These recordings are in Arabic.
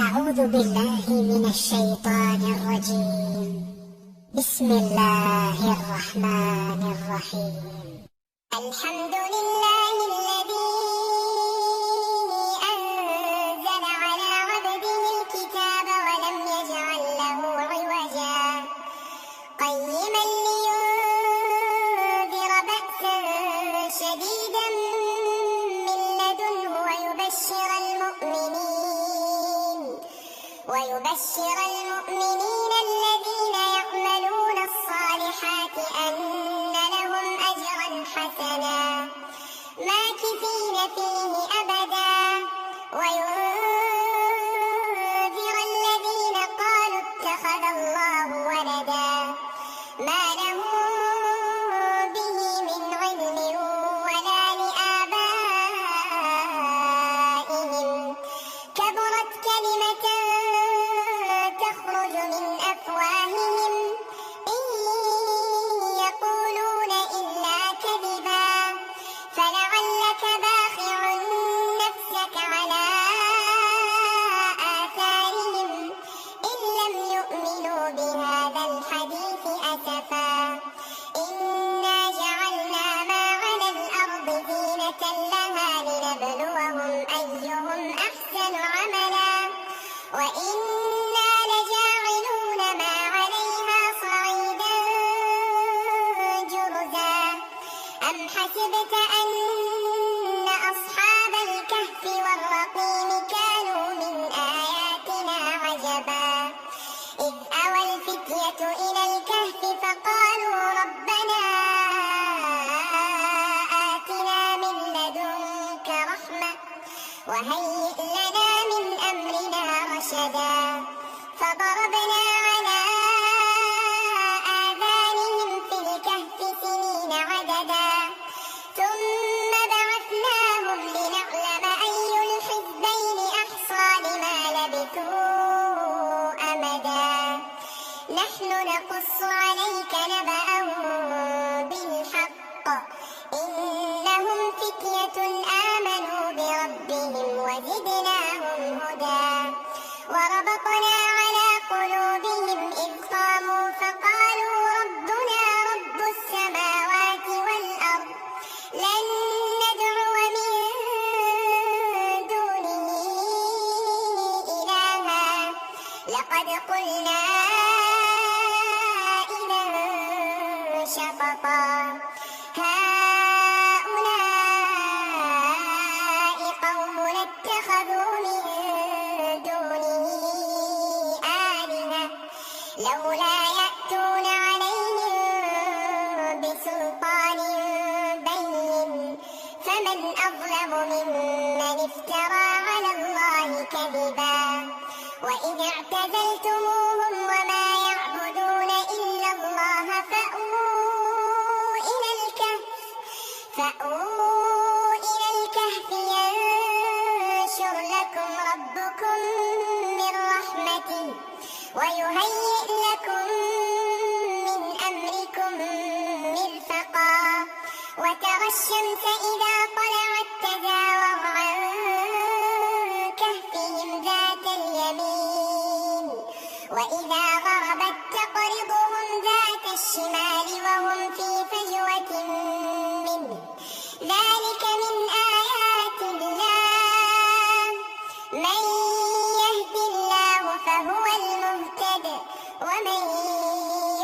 أعوذ بالله من الشيطان الرجيم. بسم الله الرحمن الرحيم. الحمد لله الذي أنزل على عبده الكتاب ولم يجعل له عوجا قيما لينذر بأسا شديدا من لدنه ويبشر المؤمنين الذين يعملون الصالحات أن لهم أجرا حسنا ماكثين فيه أبدا وينذر الذين قالوا اتخذ الله ولدا ما لهم به من علم ولا لآبائهم كبرت كلمة تخرج من أفواههم إن يقولون إلا كذبا فلعلك باخع نفسك على آثارهم إن لم يؤمنوا بهذا الحديث أسفا إنا جعلنا ما على الأرض زينة لها لنبلوهم أيهم أحسن عملا وإنا لجاعلون ما عليها صعيدا جرزا أم حسبت أن أصحاب الكهف والرقيم كانوا من آياتنا عجبا إذ أوى الفتية إلى الكهف فقالوا ربنا آتنا من لدنك رحمة وهيئ لنا من أمرنا رشدا فضربنا على آذانهم في الكهف سنين عددا ثم بعثناهم لنعلم أي الحزبين أحصى لما لبثوا أمدا نحن نقص عليك نبأهم بالحق إنهم فتية آمنوا بربهم وزدناهم هدى وربطنا على قلوبهم إذ قاموا فقالوا ربنا رب السماوات والأرض لن ندعو من دونه إلها لقد قلنا إذا شططا هؤلاء قومنا اتخذوا من دونه آلهة لولا يأتون عليهم بسلطان بين فمن أظلم ممن افترى على الله كذبا وإذ اعتزلتموهم وما يعبدون إلا الله فأووا إلى الكهف ينشر لكم ربكم من رحمته ويهيئ لكم من أمركم مرفقا وترى الشمس إذا طلعت تزاور عن كهفهم ذات اليمين وإذا غربت تقرضهم ذات الشمال وهم في فجوة منه ذلك من آيات الله من يهد الله فهو المهتد ومن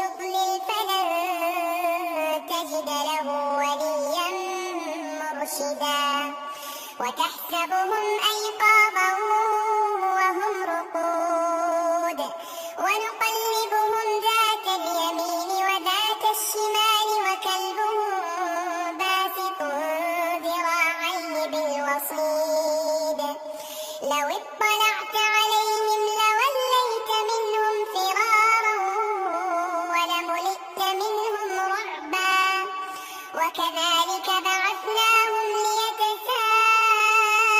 يضلل فلن تجد له وليا مرشدا وتحسبهم أيقاظا وهم رقود ونقلبهم ذات اليمين وذات الشمال وكلبهم باسط ذراعيه بالوصيد لو اطلعت عليهم لوليت منهم فرارا ولملئت منهم رعبا وكذلك بعثناهم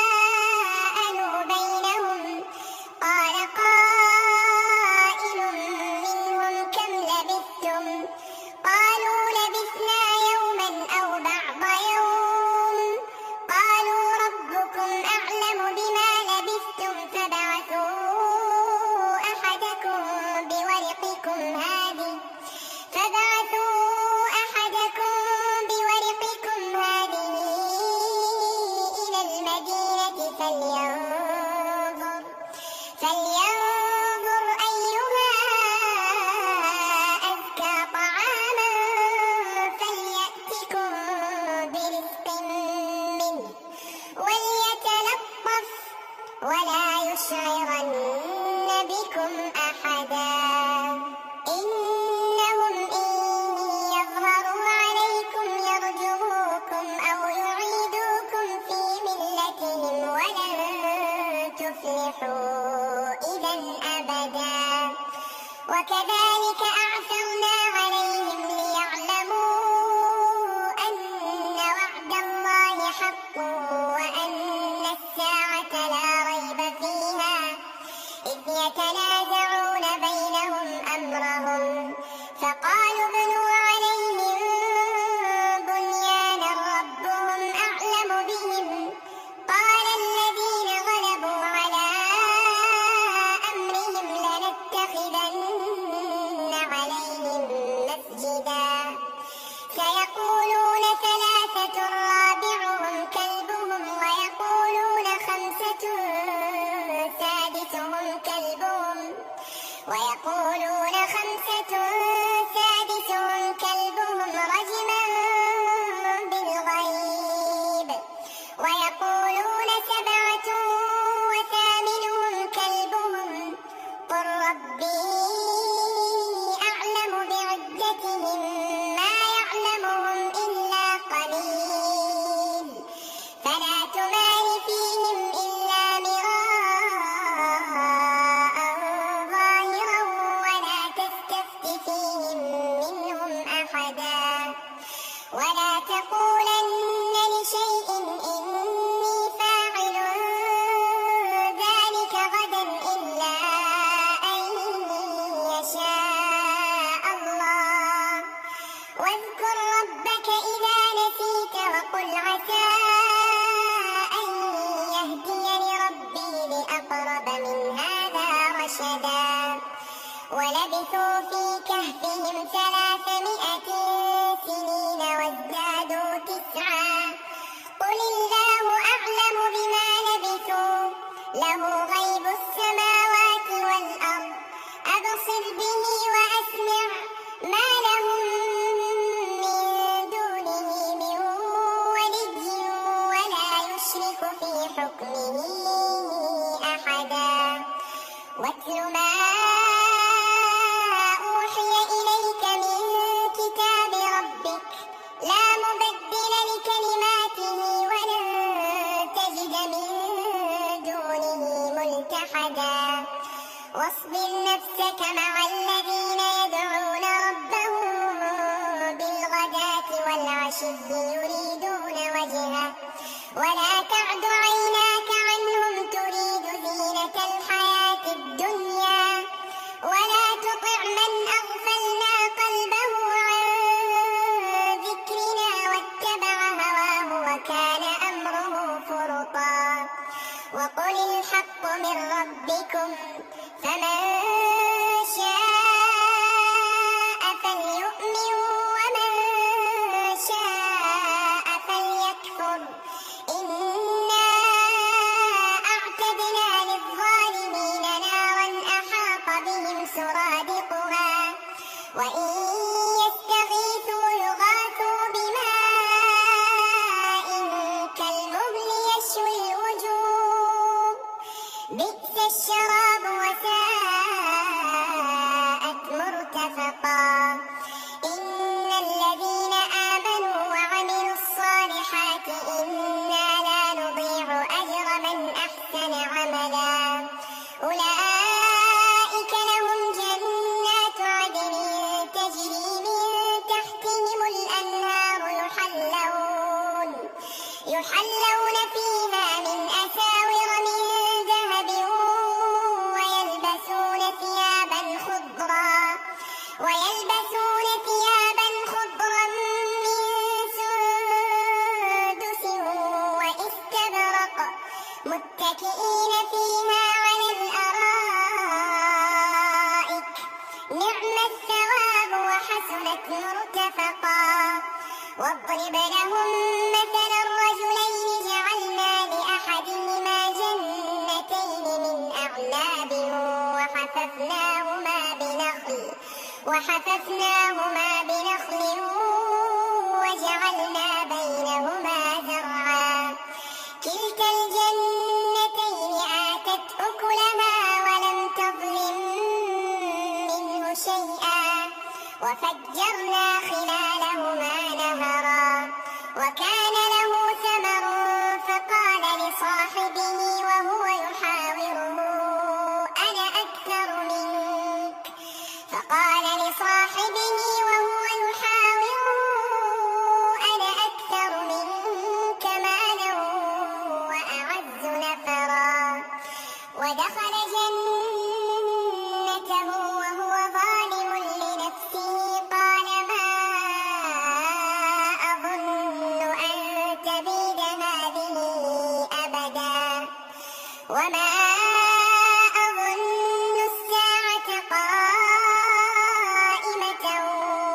ليتساءلوا بينهم قال قائل منهم كم لبثتم قالوا لبثنا يوما أو بعض يوم قالوا ربكم أعلم بما لبثتم فابعثوا جنتهم ما يعلمهم إلا قليل فلا تمار فيهم إلا مراء ظاهرا ولا تستفت فيهم منهم أحدا ولا تقولن لشيء إني فاعل ذلك غدا إلا أن يشاء الله واذكر ربك إذا نسيت وقل عسى أن يهديني ربي لأقرب من هذا رشدا ولبثوا في كهفهم 300 سنين وازدادوا 9 قل الله أعلم بما لبثوا له غيب السماوات والأرض أبصر به وأسمع ما لهم من دونه من ولي ولا يشرك في حكمه أحدا واتل ما أوحي إليك من كتاب ربك لا مبدل لكلماته ولن تجد من دونه ملتحدا واصبر نفسك مع الذين يدعون ربهم بالغداة والعشي يريدون وجهه ولا تعد عيناك عنهم تريد زينة الحياة الدنيا ولا تطع من أغفلنا قلبه عن ذكرنا واتبع هواه وكان أمره فرطا وقل الحق من ربكم فمن شاء فليؤمن ومن شاء فليكفر إنا أعتدنا للظالمين نارا أحاط بهم سرادقها وإن يستغيثوا يغاثوا بماء كالمهل يشوي الوجوه بئس الشراب وساءت مرتفقا إن الذين آمنوا وعملوا الصالحات إنا لا نضيع أجر من أحسن عملا أولئك لهم جنات عدن تجري من تحتهم الأنهار يحلون فيها من أساور من ذهب ويلبسون ثيابا خضرا من سندس وإستبرق متكئين فيها على الأرائك نعم الثواب وحسنت مرتفقا واضرب لهم مثل الرجلين جعلنا لأحدهما جنتين من أعناب وحففناهما بنخل وجعلنا بينهما زرعا كلتا الجنتين آتت أكلها ولم تظلم منه شيئا وفجرنا خلالهما نهرا وكان له ثمر فقال لصاحبه وهو يحاوره أنا أكثر منك مالا وأعز نفرا ودخل جنته وهو ظالم لنفسه قال ما أظن أن تبيد هذه أبدا وما أظن الساعة قائمة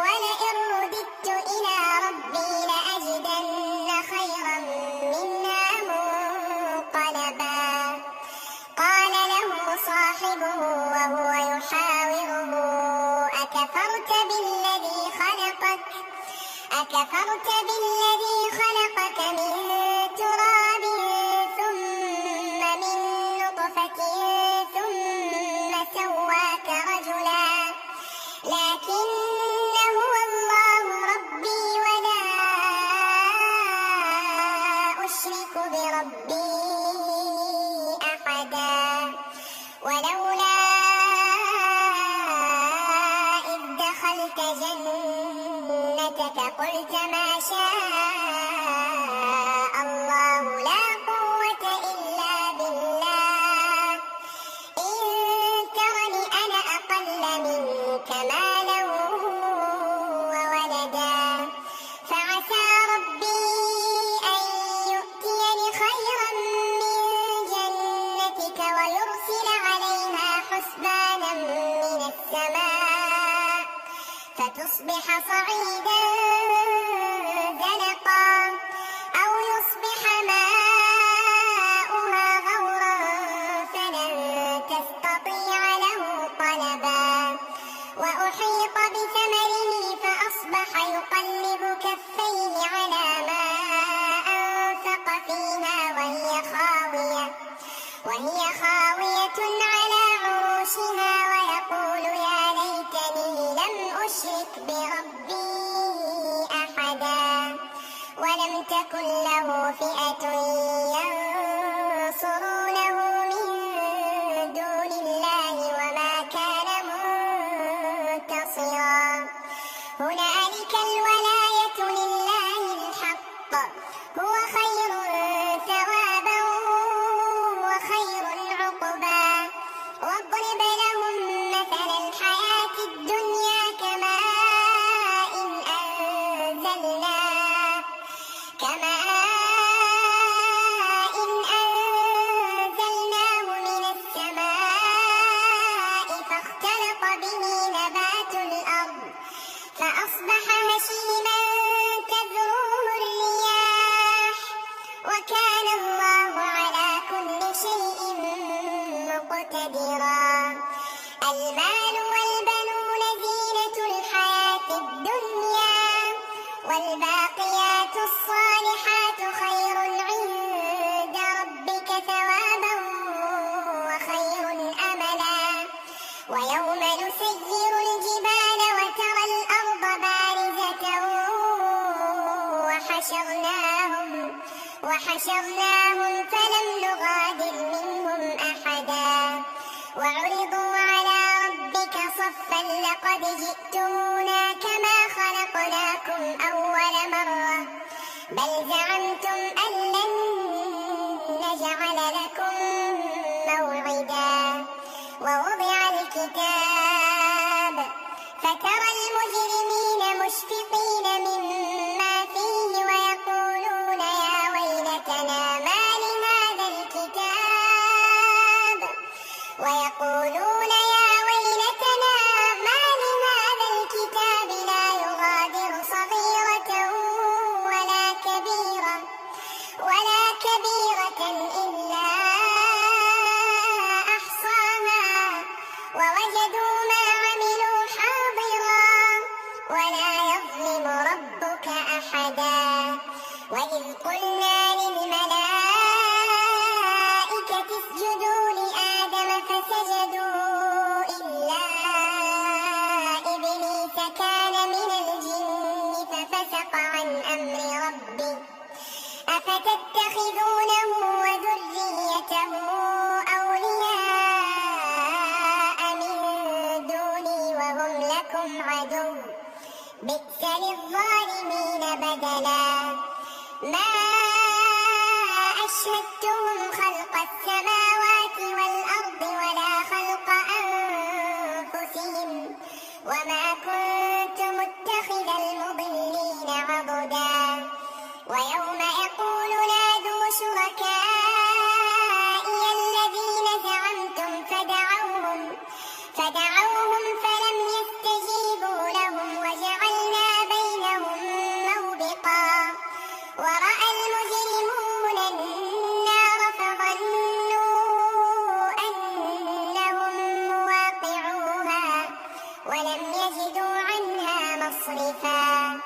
ولئن رددت إلى ربي لأجدن خيرا منها منقلبا قال له صاحبه وهو يحاوره أكفرت بالذي خلقك من تراب ثم من نطفة ثم سواك رجلا لكن هو دخلت جنتك قلت ما شاء الله لا قوة إلا بالله إن ترني أنا أقل منك مالا وولدا فعسى ربي أن يؤتيني خيرا من جنتك ويرسل عليها حسبانا من السماء فتصبح صعيدا زلقا أو يصبح ماؤها غورا فلن تستطيع له طلبا وأحيط بثمره فأصبح يقلب كفيه على ما أنفق فيها وهي خاوية على عروشها ويقول يا ليتني لم أشرك بربي أحدا ولم تكن له فئة ينصرونه من دون الله وما كان منتصرا هنالك الولاية لله الحق هو خير ثوابا وخير عقبا واضرب لهم مثل الحياة الدنيا كماء أنزلناه من السماء فاختلط به نبات الأرض فأصبح هشيما تذروه الرياح وكان الله على كل شيء مقتدرا المال والبنون زينة الحياة الدنيا والباقيات الصالحات خير عند ربك ثوابا وخير أملا ويوم نسير الجبال وترى الأرض بارزة وحشرناهم فلم نغادر منهم أحدا وعرضوا على ربك صفا لقد جئتمونا كما خلقناكم أول مرة بل زعمتم أن لن نجعل لكم موعدا ووضع الكتاب فترى المجرمين مشفقين مما فيه ويقولون يا ويلتنا ما لهذا الكتاب لا يغادر صغيرة ولا كبيرة إلا أحصاها ووجدوا ما عملوا حاضرا ولا يظلم ربك أحدا وإذ قلنا للملائكة اسجدوا لآدم فسجدوا إلا إبليس كان من الجن ففسق عن أمر ربه أفتتخذونه وذريته أولياء من دوني وهم لكم عدو بئس للظالمين بدلا ما أشهدتهم خلق السماوات والأرض ولا خلق أنفسهم وما كنت متخذ المضلين عضدا ويوم يقول نادوا شركائي الذين زعمتم فدعوهم فلم يستجيبوا لهم وجعلنا بينهم موبقا ورأى المجرمون النار فظنوا أنهم مواقعوها ولم يجدوا عنها مصرفا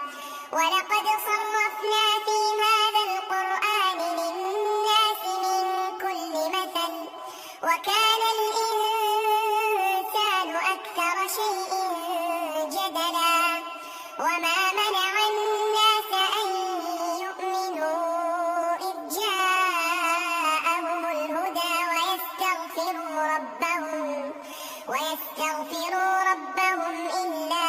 ولقد صرفنا في هذا القرآن للناس من كل مثل وكان الإنسان أكثر شيء جدلا وما منع الناس أن يؤمنوا إذ جاءهم الهدى ويستغفروا ربهم إلا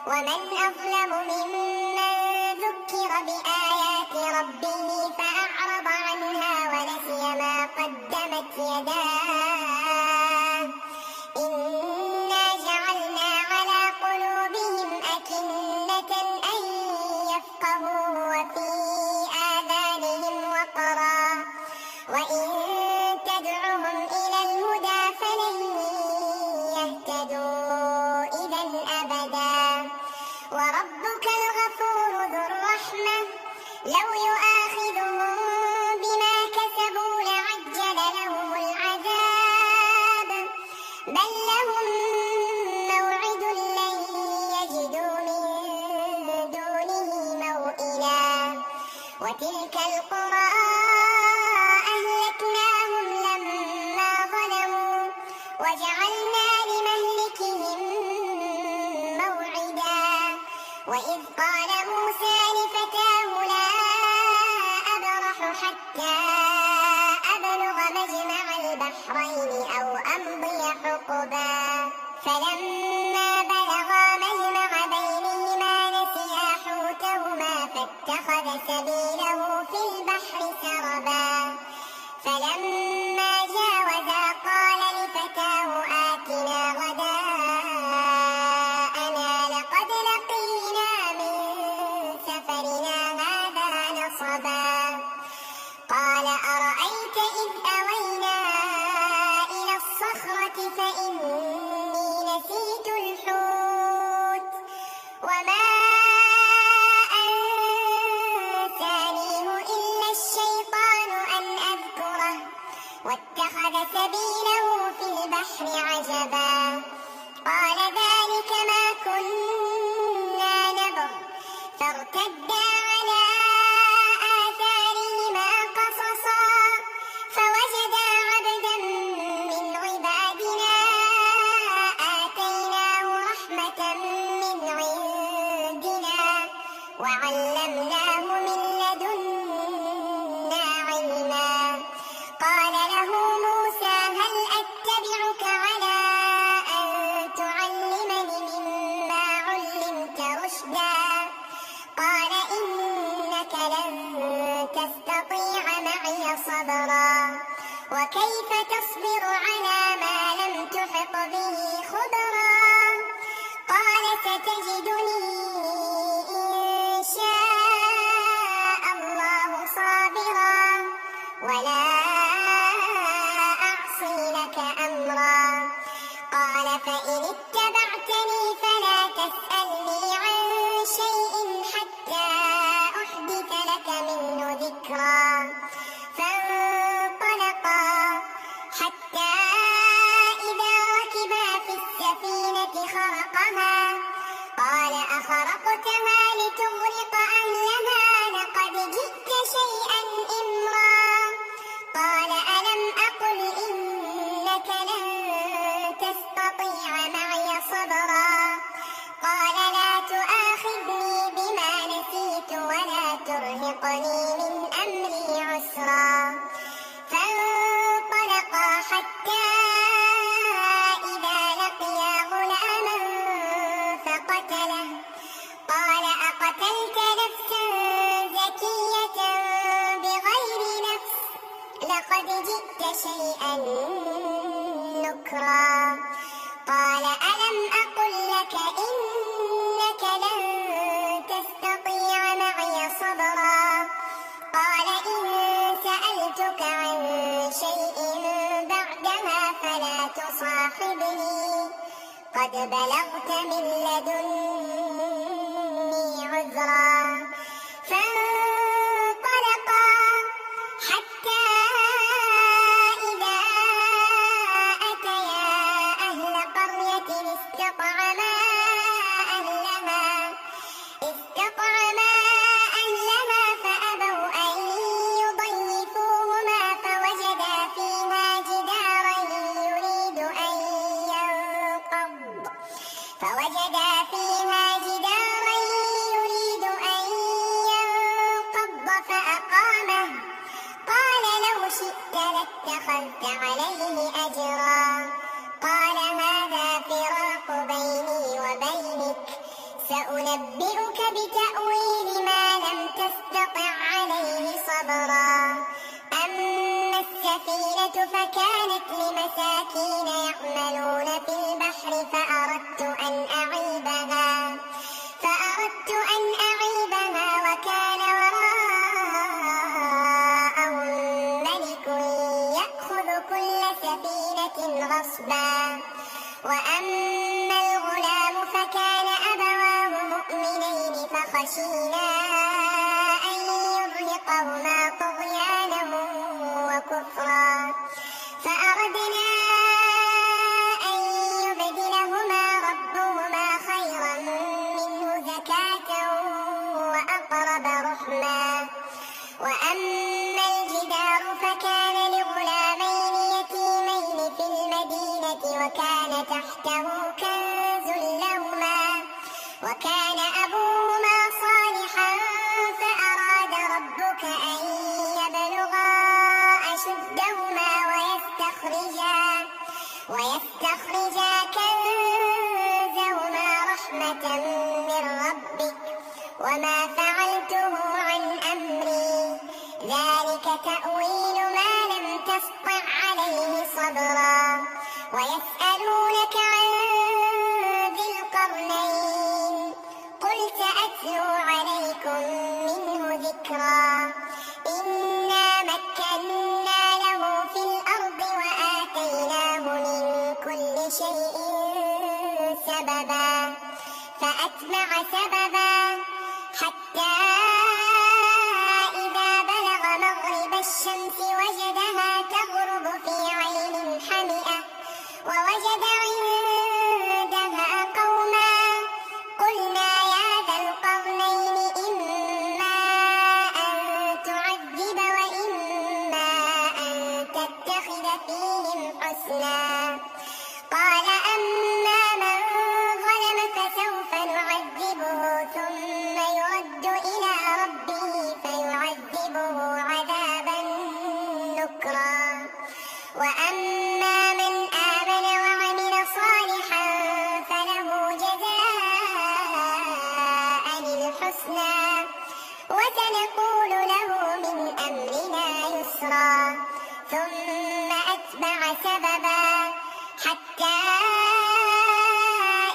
ومن أظلم ممن ذكر بآيات ربه فأعرض عنها ونسي ما قدمت يداه إنا جعلنا على قلوبهم أكنة أن يفقهوه وفي آذانهم وقرا وإن تدعهم إلى الهدى فلن يهتدوا إذا أبدا وربك الغفور ذو الرحمة لو يؤاخذهم بما كسبوا لعجل لهم العذاب بل لهم موعد لن يجدوا من دونه موئلا وتلك القرى أهلكناهم لما ظلموا وجعلنا لمهلكهم موعدا وإذ قال موسى لفتاه لا أبرح حتى أبلغ مجمع البحرين أو أمضي حقبا فلما بلغا مجمع بينهما نسيا حوتهما فاتخذ سبيله في البحر سربا فلما جاوزا قال لفتاه آتنا غداءنا لقد لقينا من سفرنا هذا نصبا قال أرأيت إذ أوينا إلى الصخرة فإني نسيت الحوت وما أنسانيه إلا الشيطان أن أذكره واتخذ سبيله في البحر عجبا قال ذلك ما كنا نبغ فارتدا على آثارهما قصصا فوجدا عبدا من عبادنا آتيناه رحمة من عندنا وعلمناه من لدنا علما قال له موسى هل أتبعك على أن تعلمني مما علمت رشدا قال إنك لن تستطيع معي صبرا وكيف تصبر على ما لم تحط به خبرا قال ستجدني إن شاء الله صابرا ولا أعصي لك أمرا قال فإن اتبعتني فلا تسألني عن شيء حتى أحدث لك منه ذكرا فانطلقا حتى إذا ركبا في السفينة خرقها قال أخرقتها لتغرق أهلها لقد جئت شيئا إمرا قال ألم أقل إنك لن تستطيع معي صبرا قال لا تؤاخذني بما نسيت ولا ترهقني من أمري عسرا فانطلقا حتى إذا لقيا غلاما فقتله قال أقتلت نفسا زكية بغير نفس لقد جئت شيئا نكرا قال ألم أقل لك إنك لن تستطيع معي صبرا قال إن سألتك عن شيء بعدها فلا تصاحبني قد بلغت من لدني عذرا فانطلقا حتى إذا أتيا أهل قرية استطعما أهلها فأبوا أن يضيفوهما فوجدا فيها جدارا يريد أن ينقض سأنبئك بتأويل ما لم تستطع عليه صبرا أما السفينة فكانت لمساكين يعملون في البحر فأردت أن أعيبها وكان وراءهم ملك يأخذ كل سفينة غصبا وأما الغلام فكان أبواه مؤمنين فخشينا أن يرهقهما طغيانا وكفرا فأردنا أن يبدلهما ربهما خيرا منه زكاة وأقرب رحما وأما الجدار فكان لغلامين يتيمين في المدينة وكان تحته كنز لهما وكان أبوهما صالحا فأراد ربك أن يبلغا أشدهما ويستخرجا كنزهما رحمة من ربك وما فعلته عن أمري ذلك تأويل ما لم تسطع عليه صبرا ويسألونك عن ذي القرنين قل سأتلو عليكم منه ذكرا إنا مكنا له في الأرض وآتيناه من كل شيء سببا فأتبع سببا حتى إذا بلغ مغرب الشمس وجدها تغرب في عين حمئة ووجد عندها قوما قلنا يا ذا القرنين إما أن تعذب وإما أن تتخذ فيهم حسنا قال أما من ظلم فسوف نعذبه ثم يرد إلى ربه فيعذبه عذابا نكرا وأما من آمن وعمل صالحا فله جزاء الحسنى وسنقول له من أمرنا يسرا ثم أتبع سببا حتى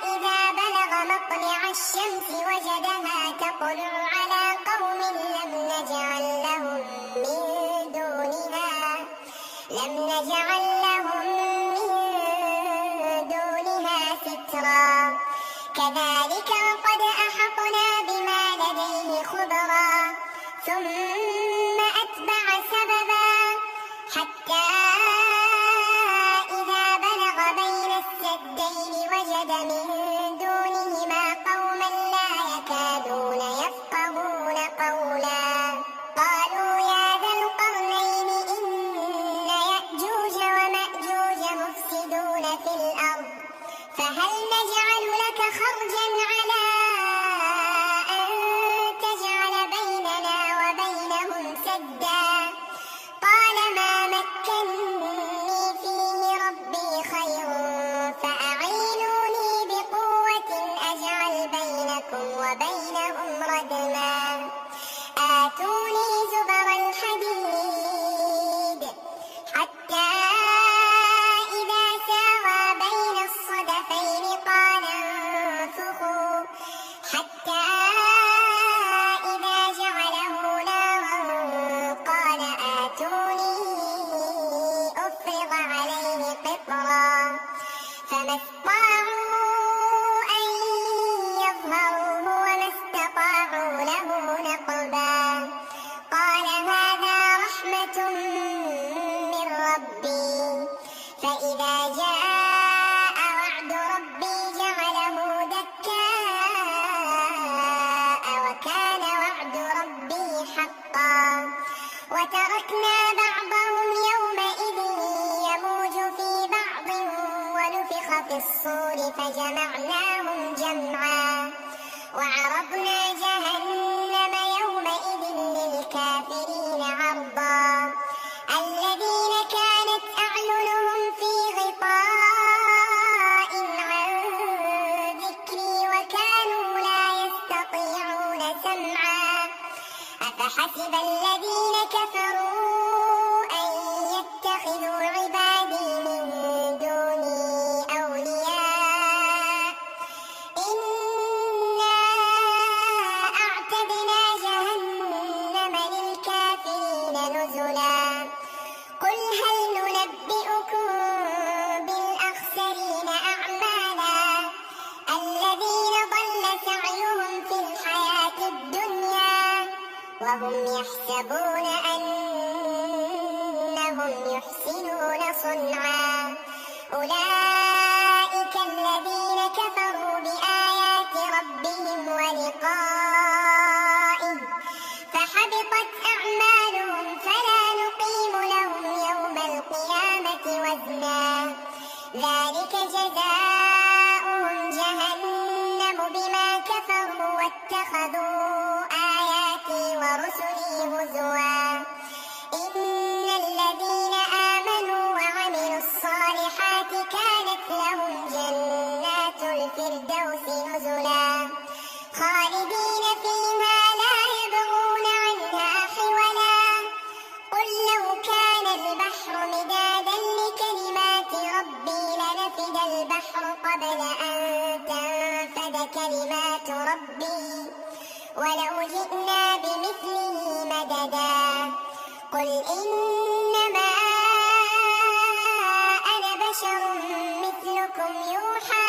إذا بلغ مطلع الشمس وجدها تطلع على قوم لم نجعل لهم من دونها سترا كذلك وقد أحطنا بما لديه خبرا ثم أتبع سببا حتى إذا بلغ بين السدين وجد من دونهما قوما لا يكادون يفقهون قولا قالوا يا ذا القرنين إن يأجوج ومأجوج مفسدون في الأرض فهل نجعل لك خرجا على أن تجعل بيننا وبينهم سدا قال ما مكني فيه ربي خير فأعينوني بقوة أجعل بينكم وبينهم ردما آتوني زبر الحديد حتى إذا ساوى بين الصدفين قال انفخوا حتى إذا جعله نارا قال آتوني أفرغ عليه قطرا فما استطاعوا أن يظهروه وما استطاعوا له نقبا قال هذا رحمة من ربي فإذا جاء وعد ربي جعله دكاء أفحسب الذين كفروا أن يتخذوا عبادي من دوني أولياء إنا أعتدنا جهنم للكافرين نزلا قل هل ننبئكم بالأخسرين أعمالا الذين ضل سعيهم في الحياة الدنيا وهم يحسبون أنهم يحسنون صنعا أولئك الذين كفروا بآيات ربهم ولقائه فحبطت أعمالهم فلا نقيم لهم يوم القيامة وزنا ذلك جزاؤهم جهنم بما كفروا واتخذوا آياتي ورسلي هزوا إن الذين آمنوا وعملوا الصالحات كانت لهم جنات الفردوس نزلا خالدين فيها لا يبغون عنها حولا قل لو كان البحر مدادا لكلمات ربي لنفد البحر قبل أن تنفد كلمات ربي ولو جئنا بمثله مددا قل إنما أنا بشر مثلكم يوحى